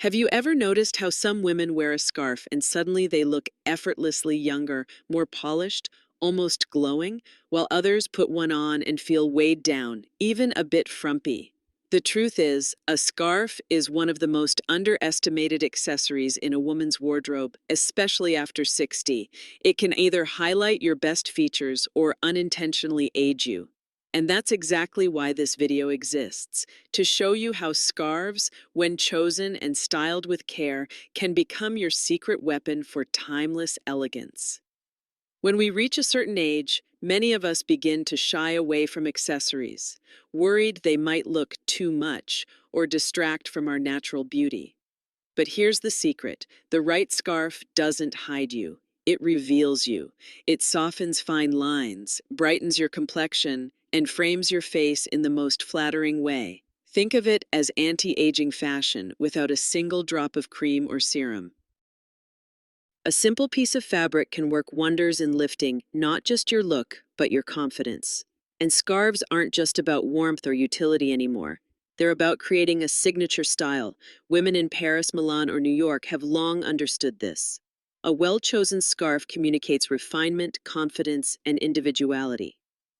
Have you ever noticed how some women wear a scarf and suddenly they look effortlessly younger, more polished, almost glowing, while others put one on and feel weighed down, even a bit frumpy? The truth is, a scarf is one of the most underestimated accessories in a woman's wardrobe, especially after 60. It can either highlight your best features or unintentionally age you. And that's exactly why this video exists, to show you how scarves, when chosen and styled with care, can become your secret weapon for timeless elegance. When we reach a certain age, many of us begin to shy away from accessories, worried they might look too much or distract from our natural beauty. But here's the secret: the right scarf doesn't hide you, it reveals you. It softens fine lines, brightens your complexion, and frames your face in the most flattering way. Think of it as anti-aging fashion without a single drop of cream or serum. A simple piece of fabric can work wonders in lifting not just your look, but your confidence. And scarves aren't just about warmth or utility anymore. They're about creating a signature style. Women in Paris, Milan, or New York have long understood this. A well-chosen scarf communicates refinement, confidence, and individuality.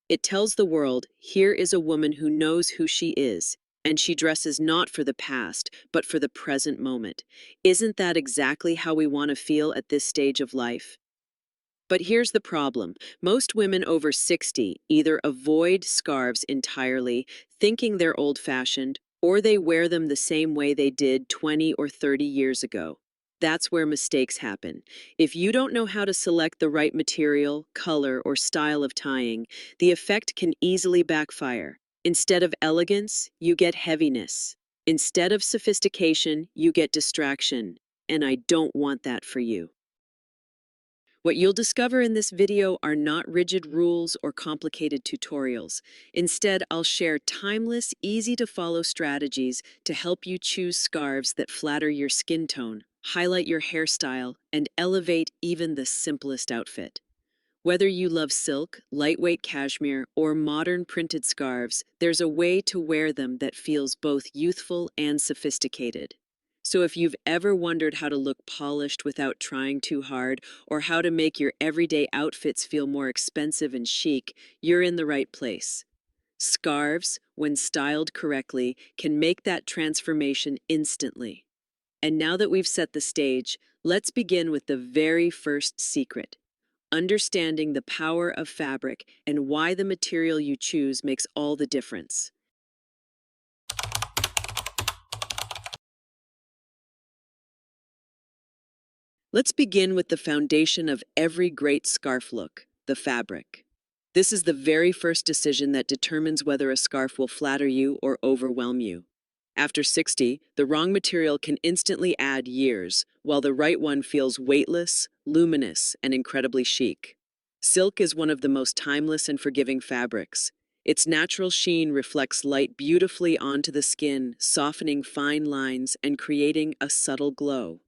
It tells the world, here is a woman who knows who she is, and she dresses not for the past, but for the present moment. Isn't that exactly how we want to feel at this stage of life? But here's the problem. Most women over 60 either avoid scarves entirely, thinking they're old-fashioned, or they wear them the same way they did 20 or 30 years ago. That's where mistakes happen. If you don't know how to select the right material, color, or style of tying, the effect can easily backfire. Instead of elegance, you get heaviness. Instead of sophistication, you get distraction. And I don't want that for you. What you'll discover in this video are not rigid rules or complicated tutorials. Instead, I'll share timeless, easy-to-follow strategies to help you choose scarves that flatter your skin tone, highlight your hairstyle, and elevate even the simplest outfit. Whether you love silk, lightweight cashmere, or modern printed scarves, there's a way to wear them that feels both youthful and sophisticated. So if you've ever wondered how to look polished without trying too hard, or how to make your everyday outfits feel more expensive and chic, you're in the right place. Scarves, when styled correctly, can make that transformation instantly. And now that we've set the stage, let's begin with the very first secret: understanding the power of fabric and why the material you choose makes all the difference. Let's begin with the foundation of every great scarf look: the fabric. This is the very first decision that determines whether a scarf will flatter you or overwhelm you. After 60, the wrong material can instantly add years, while the right one feels weightless, luminous, and incredibly chic. Silk is one of the most timeless and forgiving fabrics. Its natural sheen reflects light beautifully onto the skin, softening fine lines and creating a subtle glow.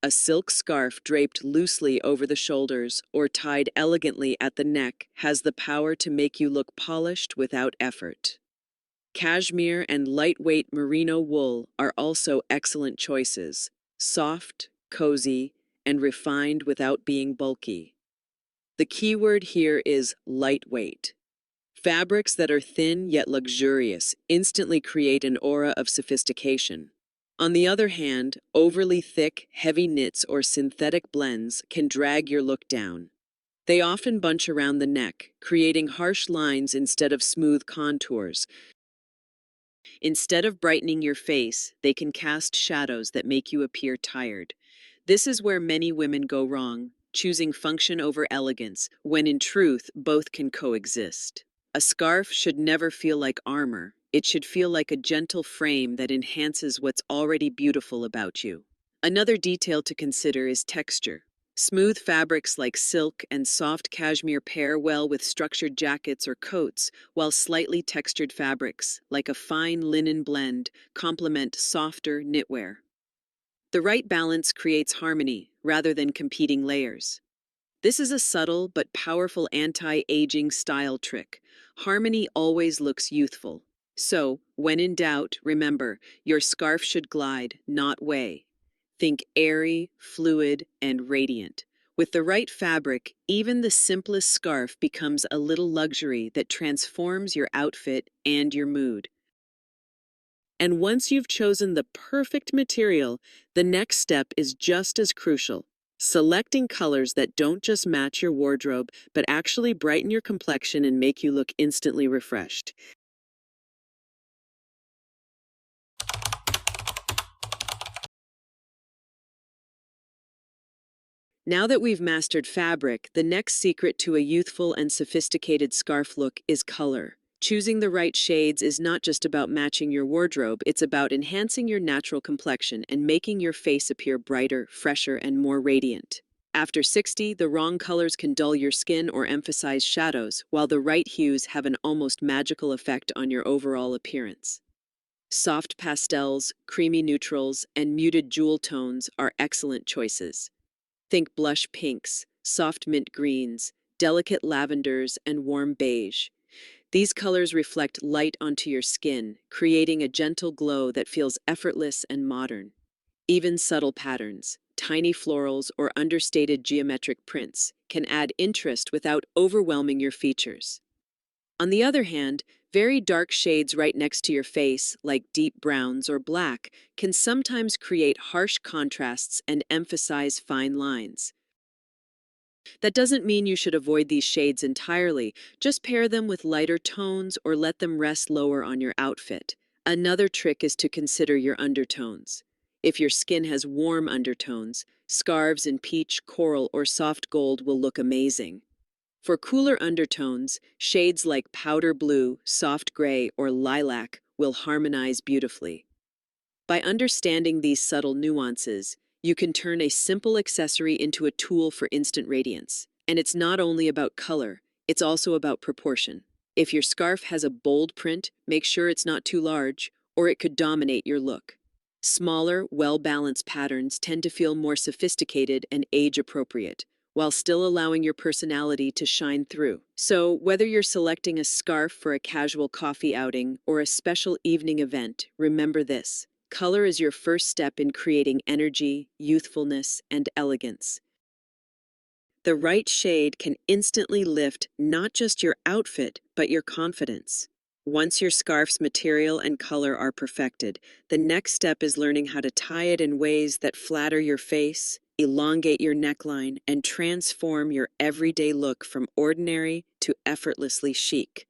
A silk scarf draped loosely over the shoulders or tied elegantly at the neck has the power to make you look polished without effort. Cashmere and lightweight merino wool are also excellent choices: soft, cozy, and refined without being bulky. The key word here is lightweight. Fabrics that are thin yet luxurious instantly create an aura of sophistication. On the other hand, overly thick, heavy knits or synthetic blends can drag your look down. They often bunch around the neck, creating harsh lines instead of smooth contours. Instead of brightening your face, they can cast shadows that make you appear tired. This is where many women go wrong, choosing function over elegance, when in truth, both can coexist. A scarf should never feel like armor. It should feel like a gentle frame that enhances what's already beautiful about you. Another detail to consider is texture. Smooth fabrics like silk and soft cashmere pair well with structured jackets or coats, while slightly textured fabrics, like a fine linen blend, complement softer knitwear. The right balance creates harmony rather than competing layers. This is a subtle but powerful anti-aging style trick. Harmony always looks youthful. So, when in doubt, remember, your scarf should glide, not weigh. Think airy, fluid, and radiant. With the right fabric, even the simplest scarf becomes a little luxury that transforms your outfit and your mood. And once you've chosen the perfect material, the next step is just as crucial. Selecting colors that don't just match your wardrobe, but actually brighten your complexion and make you look instantly refreshed. Now that we've mastered fabric, the next secret to a youthful and sophisticated scarf look is color. Choosing the right shades is not just about matching your wardrobe, it's about enhancing your natural complexion and making your face appear brighter, fresher, and more radiant. After 60, the wrong colors can dull your skin or emphasize shadows, while the right hues have an almost magical effect on your overall appearance. Soft pastels, creamy neutrals, and muted jewel tones are excellent choices. Think blush pinks, soft mint greens, delicate lavenders, and warm beige. These colors reflect light onto your skin, creating a gentle glow that feels effortless and modern. Even subtle patterns, tiny florals, or understated geometric prints can add interest without overwhelming your features. On the other hand, very dark shades right next to your face, like deep browns or black, can sometimes create harsh contrasts and emphasize fine lines. That doesn't mean you should avoid these shades entirely, just pair them with lighter tones or let them rest lower on your outfit. Another trick is to consider your undertones. If your skin has warm undertones, scarves in peach, coral, or soft gold will look amazing. For cooler undertones, shades like powder blue, soft gray, or lilac will harmonize beautifully. By understanding these subtle nuances, you can turn a simple accessory into a tool for instant radiance. And it's not only about color, it's also about proportion. If your scarf has a bold print, make sure it's not too large, or it could dominate your look. Smaller, well-balanced patterns tend to feel more sophisticated and age-appropriate, while still allowing your personality to shine through. So, whether you're selecting a scarf for a casual coffee outing or a special evening event, remember this. Color is your first step in creating energy, youthfulness, and elegance. The right shade can instantly lift not just your outfit, but your confidence. Once your scarf's material and color are perfected, the next step is learning how to tie it in ways that flatter your face, elongate your neckline, and transform your everyday look from ordinary to effortlessly chic.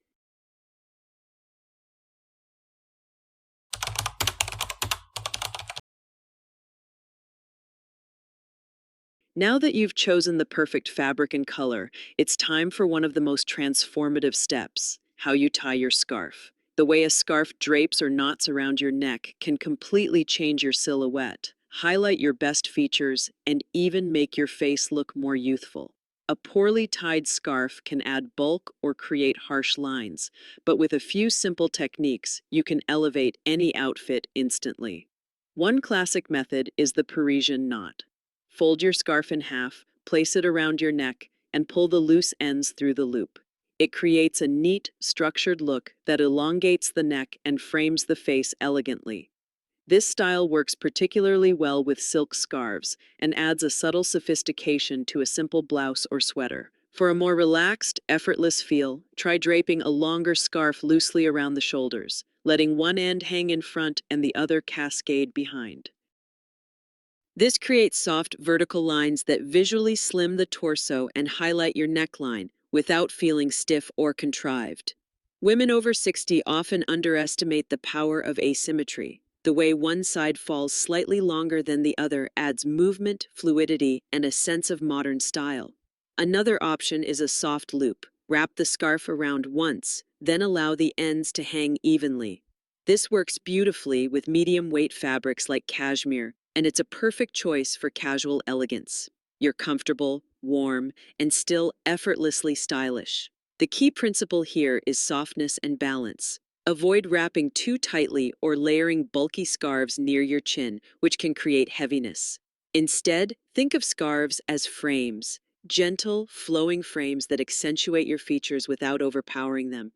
Now that you've chosen the perfect fabric and color, it's time for one of the most transformative steps, how you tie your scarf. The way a scarf drapes or knots around your neck can completely change your silhouette, highlight your best features, and even make your face look more youthful. A poorly tied scarf can add bulk or create harsh lines, but with a few simple techniques, you can elevate any outfit instantly. One classic method is the Parisian knot. Fold your scarf in half, place it around your neck, and pull the loose ends through the loop. It creates a neat, structured look that elongates the neck and frames the face elegantly. This style works particularly well with silk scarves and adds a subtle sophistication to a simple blouse or sweater. For a more relaxed, effortless feel, try draping a longer scarf loosely around the shoulders, letting one end hang in front and the other cascade behind. This creates soft vertical lines that visually slim the torso and highlight your neckline without feeling stiff or contrived. Women over 60 often underestimate the power of asymmetry. The way one side falls slightly longer than the other adds movement, fluidity, and a sense of modern style. Another option is a soft loop. Wrap the scarf around once, then allow the ends to hang evenly. This works beautifully with medium weight fabrics like cashmere, and it's a perfect choice for casual elegance. You're comfortable, warm, and still effortlessly stylish. The key principle here is softness and balance. Avoid wrapping too tightly or layering bulky scarves near your chin, which can create heaviness. Instead, think of scarves as frames, gentle, flowing frames that accentuate your features without overpowering them.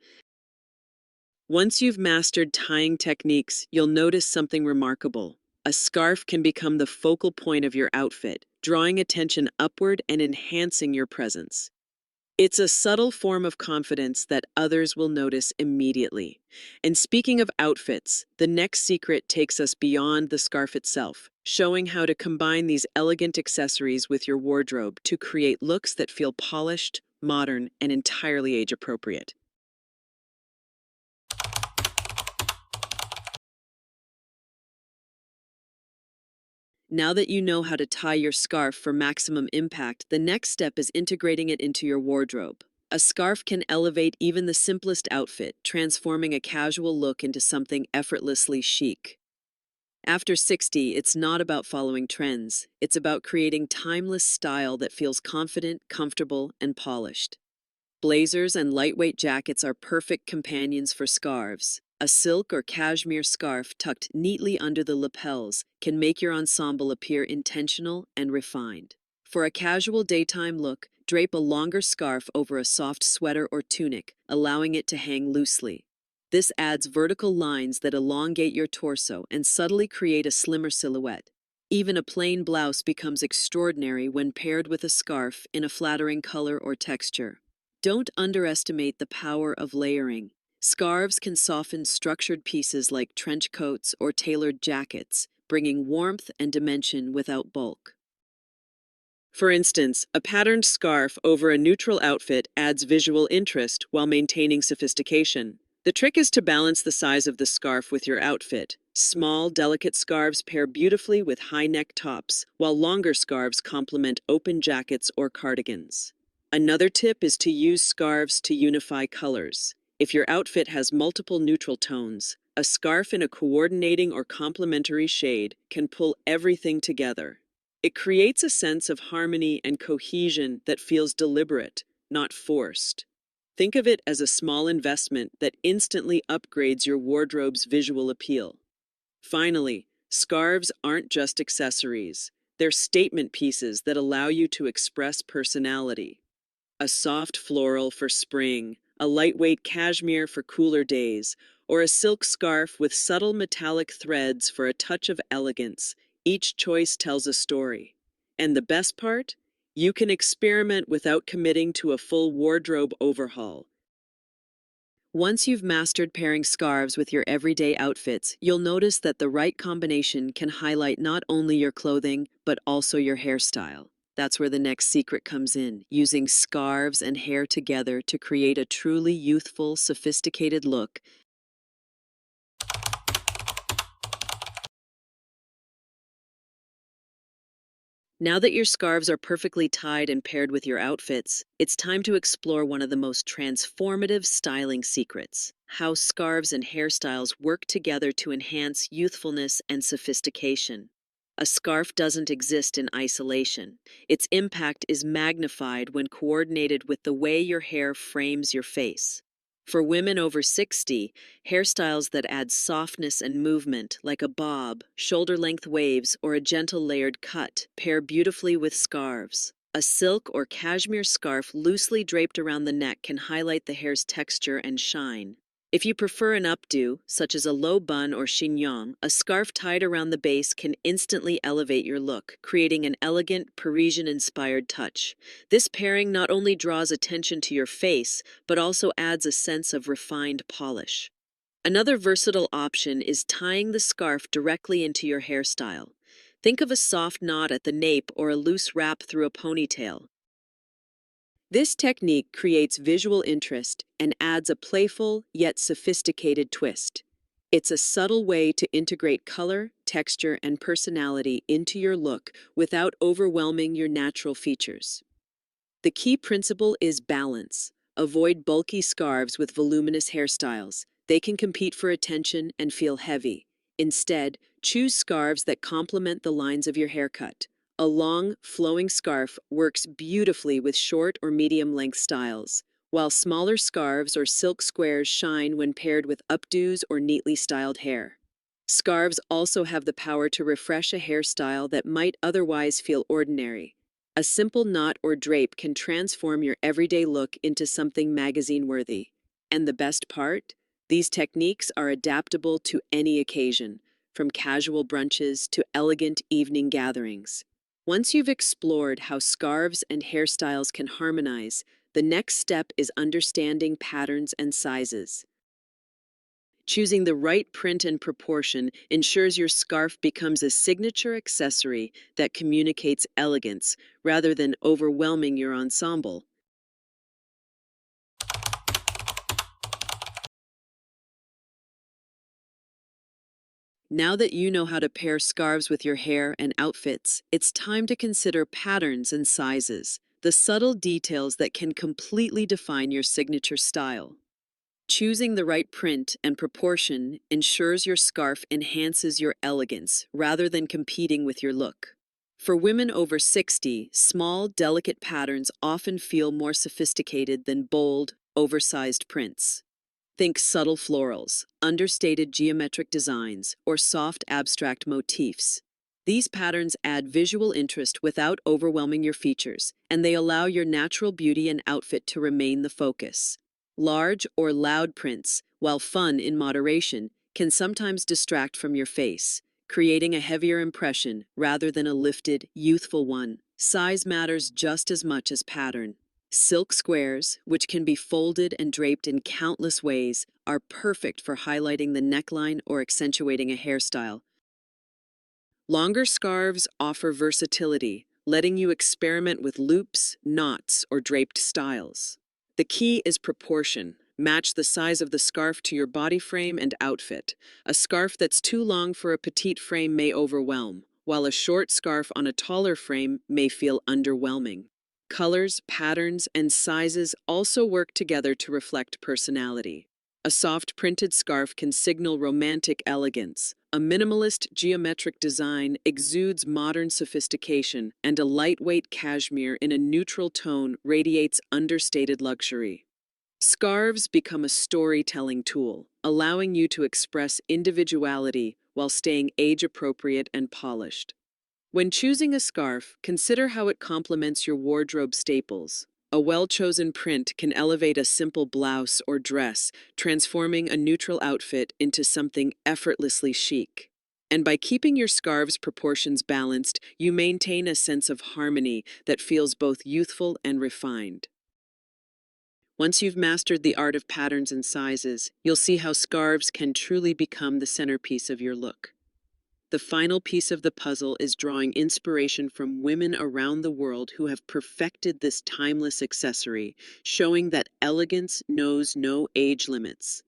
Once you've mastered tying techniques, you'll notice something remarkable. A scarf can become the focal point of your outfit, drawing attention upward and enhancing your presence. It's a subtle form of confidence that others will notice immediately. And speaking of outfits, the next secret takes us beyond the scarf itself, showing how to combine these elegant accessories with your wardrobe to create looks that feel polished, modern, and entirely age appropriate. Now that you know how to tie your scarf for maximum impact, the next step is integrating it into your wardrobe. A scarf can elevate even the simplest outfit, transforming a casual look into something effortlessly chic. After 60, it's not about following trends. It's about creating timeless style that feels confident, comfortable, and polished. Blazers and lightweight jackets are perfect companions for scarves. A silk or cashmere scarf tucked neatly under the lapels can make your ensemble appear intentional and refined. For a casual daytime look, drape a longer scarf over a soft sweater or tunic, allowing it to hang loosely. This adds vertical lines that elongate your torso and subtly create a slimmer silhouette. Even a plain blouse becomes extraordinary when paired with a scarf in a flattering color or texture. Don't underestimate the power of layering. Scarves can soften structured pieces like trench coats or tailored jackets, bringing warmth and dimension without bulk. For instance, a patterned scarf over a neutral outfit adds visual interest while maintaining sophistication. The trick is to balance the size of the scarf with your outfit. Small, delicate scarves pair beautifully with high-neck tops, while longer scarves complement open jackets or cardigans. Another tip is to use scarves to unify colors. If your outfit has multiple neutral tones, a scarf in a coordinating or complementary shade can pull everything together. It creates a sense of harmony and cohesion that feels deliberate, not forced. Think of it as a small investment that instantly upgrades your wardrobe's visual appeal. Finally, scarves aren't just accessories. They're statement pieces that allow you to express personality. A soft floral for spring, a lightweight cashmere for cooler days, or a silk scarf with subtle metallic threads for a touch of elegance. Each choice tells a story. And the best part? You can experiment without committing to a full wardrobe overhaul. Once you've mastered pairing scarves with your everyday outfits, you'll notice that the right combination can highlight not only your clothing, but also your hairstyle. That's where the next secret comes in, using scarves and hair together to create a truly youthful, sophisticated look. Now that your scarves are perfectly tied and paired with your outfits, it's time to explore one of the most transformative styling secrets: how scarves and hairstyles work together to enhance youthfulness and sophistication. A scarf doesn't exist in isolation. Its impact is magnified when coordinated with the way your hair frames your face. For women over 60, hairstyles that add softness and movement, like a bob, shoulder-length waves, or a gentle layered cut, pair beautifully with scarves. A silk or cashmere scarf loosely draped around the neck can highlight the hair's texture and shine. If you prefer an updo, such as a low bun or chignon, a scarf tied around the base can instantly elevate your look, creating an elegant, Parisian-inspired touch. This pairing not only draws attention to your face, but also adds a sense of refined polish. Another versatile option is tying the scarf directly into your hairstyle. Think of a soft knot at the nape or a loose wrap through a ponytail. This technique creates visual interest and adds a playful yet sophisticated twist. It's a subtle way to integrate color, texture, and personality into your look without overwhelming your natural features. The key principle is balance. Avoid bulky scarves with voluminous hairstyles. They can compete for attention and feel heavy. Instead, choose scarves that complement the lines of your haircut. A long, flowing scarf works beautifully with short or medium-length styles, while smaller scarves or silk squares shine when paired with updos or neatly styled hair. Scarves also have the power to refresh a hairstyle that might otherwise feel ordinary. A simple knot or drape can transform your everyday look into something magazine-worthy. And the best part? These techniques are adaptable to any occasion. from casual brunches to elegant evening gatherings. Once you've explored how scarves and hairstyles can harmonize, the next step is understanding patterns and sizes. Choosing the right print and proportion ensures your scarf becomes a signature accessory that communicates elegance rather than overwhelming your ensemble. Now that you know how to pair scarves with your hair and outfits, it's time to consider patterns and sizes, the subtle details that can completely define your signature style. Choosing the right print and proportion ensures your scarf enhances your elegance rather than competing with your look. For women over 60, small, delicate patterns often feel more sophisticated than bold, oversized prints. Think subtle florals, understated geometric designs, or soft abstract motifs. These patterns add visual interest without overwhelming your features, and they allow your natural beauty and outfit to remain the focus. Large or loud prints, while fun in moderation, can sometimes distract from your face, creating a heavier impression rather than a lifted, youthful one. Size matters just as much as pattern. Silk squares, which can be folded and draped in countless ways, are perfect for highlighting the neckline or accentuating a hairstyle. Longer scarves offer versatility, letting you experiment with loops, knots, or draped styles. The key is proportion. Match the size of the scarf to your body frame and outfit. A scarf that's too long for a petite frame may overwhelm, while a short scarf on a taller frame may feel underwhelming. Colors, patterns, and sizes also work together to reflect personality. A soft printed scarf can signal romantic elegance. A minimalist geometric design exudes modern sophistication, and a lightweight cashmere in a neutral tone radiates understated luxury. Scarves become a storytelling tool, allowing you to express individuality while staying age-appropriate and polished. When choosing a scarf, consider how it complements your wardrobe staples. A well-chosen print can elevate a simple blouse or dress, transforming a neutral outfit into something effortlessly chic. And by keeping your scarves' proportions balanced, you maintain a sense of harmony that feels both youthful and refined. Once you've mastered the art of patterns and sizes, you'll see how scarves can truly become the centerpiece of your look. The final piece of the puzzle is drawing inspiration from women around the world who have perfected this timeless accessory, showing that elegance knows no age limits.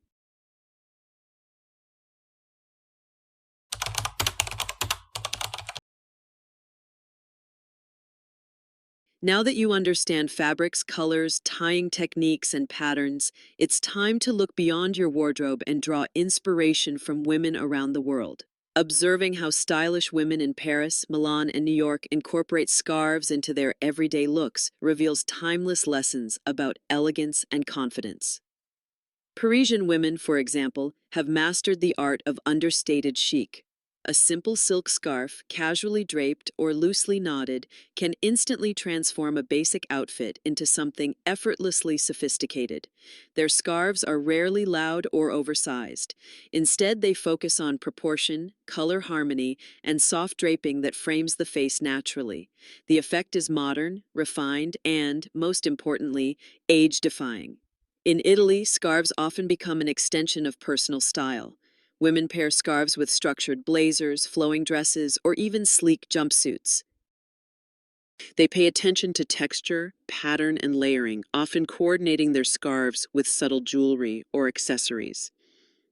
Now that you understand fabrics, colors, tying techniques, and patterns, it's time to look beyond your wardrobe and draw inspiration from women around the world. Observing how stylish women in Paris, Milan, and New York incorporate scarves into their everyday looks reveals timeless lessons about elegance and confidence. Parisian women, for example, have mastered the art of understated chic. A simple silk scarf, casually draped or loosely knotted, can instantly transform a basic outfit into something effortlessly sophisticated. Their scarves are rarely loud or oversized. Instead, they focus on proportion, color harmony, and soft draping that frames the face naturally. The effect is modern, refined, and, most importantly, age-defying. In Italy, scarves often become an extension of personal style. Women pair scarves with structured blazers, flowing dresses, or even sleek jumpsuits. They pay attention to texture, pattern, and layering, often coordinating their scarves with subtle jewelry or accessories.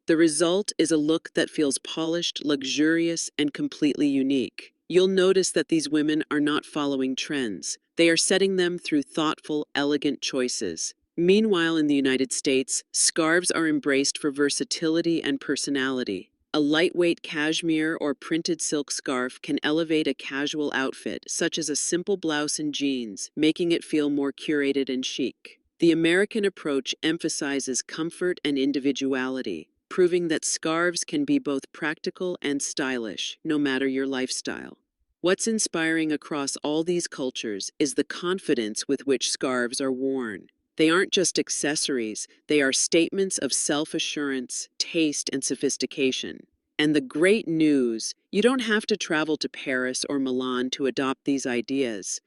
The result is a look that feels polished, luxurious, and completely unique. You'll notice that these women are not following trends. They are setting them through thoughtful, elegant choices. Meanwhile, in the United States, scarves are embraced for versatility and personality. A lightweight cashmere or printed silk scarf can elevate a casual outfit, such as a simple blouse and jeans, making it feel more curated and chic. The American approach emphasizes comfort and individuality, proving that scarves can be both practical and stylish, no matter your lifestyle. What's inspiring across all these cultures is the confidence with which scarves are worn. They aren't just accessories, they are statements of self-assurance, taste, and sophistication. And the great news, you don't have to travel to Paris or Milan to adopt these ideas.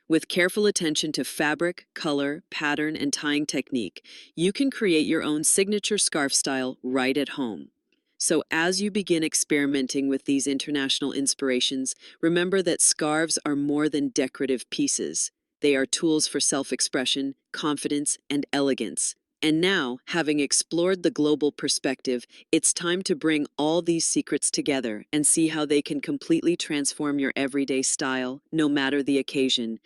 With careful attention to fabric, color, pattern, and tying technique, you can create your own signature scarf style right at home. So, as you begin experimenting with these international inspirations, remember that scarves are more than decorative pieces. They are tools for self expression, confidence, and elegance. And now, having explored the global perspective, it's time to bring all these secrets together and see how they can completely transform your everyday style, no matter the occasion.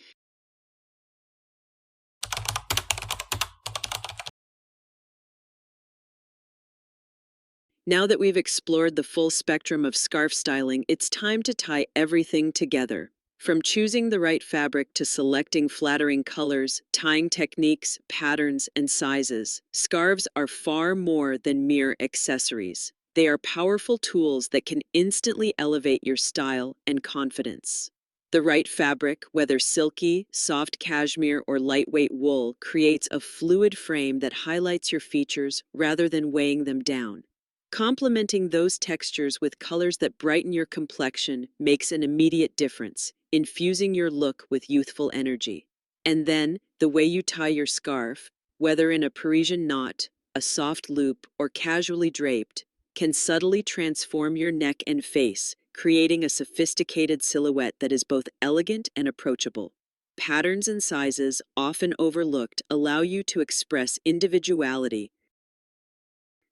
Now that we've explored the full spectrum of scarf styling, it's time to tie everything together. From choosing the right fabric to selecting flattering colors, tying techniques, patterns, and sizes, scarves are far more than mere accessories. They are powerful tools that can instantly elevate your style and confidence. The right fabric, whether silky, soft cashmere, or lightweight wool, creates a fluid frame that highlights your features rather than weighing them down. Complementing those textures with colors that brighten your complexion makes an immediate difference, infusing your look with youthful energy. And then, the way you tie your scarf, whether in a Parisian knot, a soft loop, or casually draped, can subtly transform your neck and face, creating a sophisticated silhouette that is both elegant and approachable. Patterns and sizes, often overlooked, allow you to express individuality.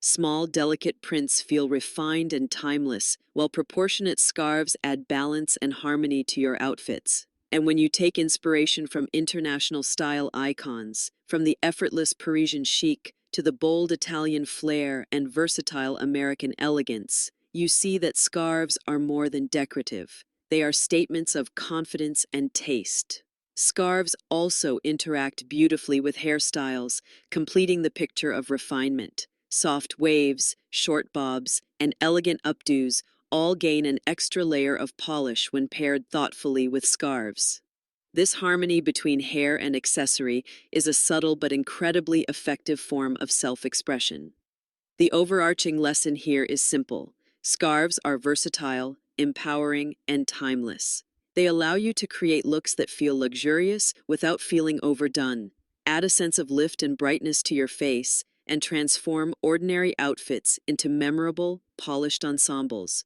Small, delicate prints feel refined and timeless, while proportionate scarves add balance and harmony to your outfits. And when you take inspiration from international style icons, from the effortless Parisian chic to the bold Italian flair and versatile American elegance, you see that scarves are more than decorative. They are statements of confidence and taste. Scarves also interact beautifully with hairstyles, completing the picture of refinement. Soft waves, short bobs, and elegant updos all gain an extra layer of polish when paired thoughtfully with scarves. This harmony between hair and accessory is a subtle but incredibly effective form of self-expression. The overarching lesson here is simple. Scarves are versatile, empowering, and timeless. They allow you to create looks that feel luxurious without feeling overdone, add a sense of lift and brightness to your face, and transform ordinary outfits into memorable, polished ensembles.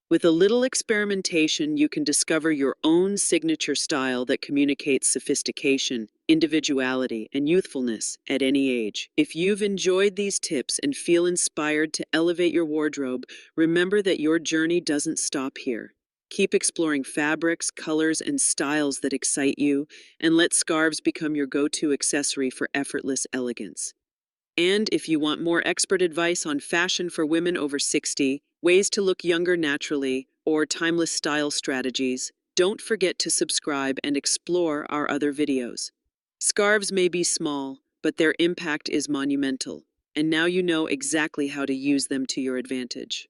With a little experimentation, you can discover your own signature style that communicates sophistication, individuality, and youthfulness at any age. If you've enjoyed these tips and feel inspired to elevate your wardrobe, remember that your journey doesn't stop here. Keep exploring fabrics, colors, and styles that excite you, and let scarves become your go-to accessory for effortless elegance. And if you want more expert advice on fashion for women over 60, ways to look younger naturally, or timeless style strategies, don't forget to subscribe and explore our other videos. Scarves may be small, but their impact is monumental, and now you know exactly how to use them to your advantage.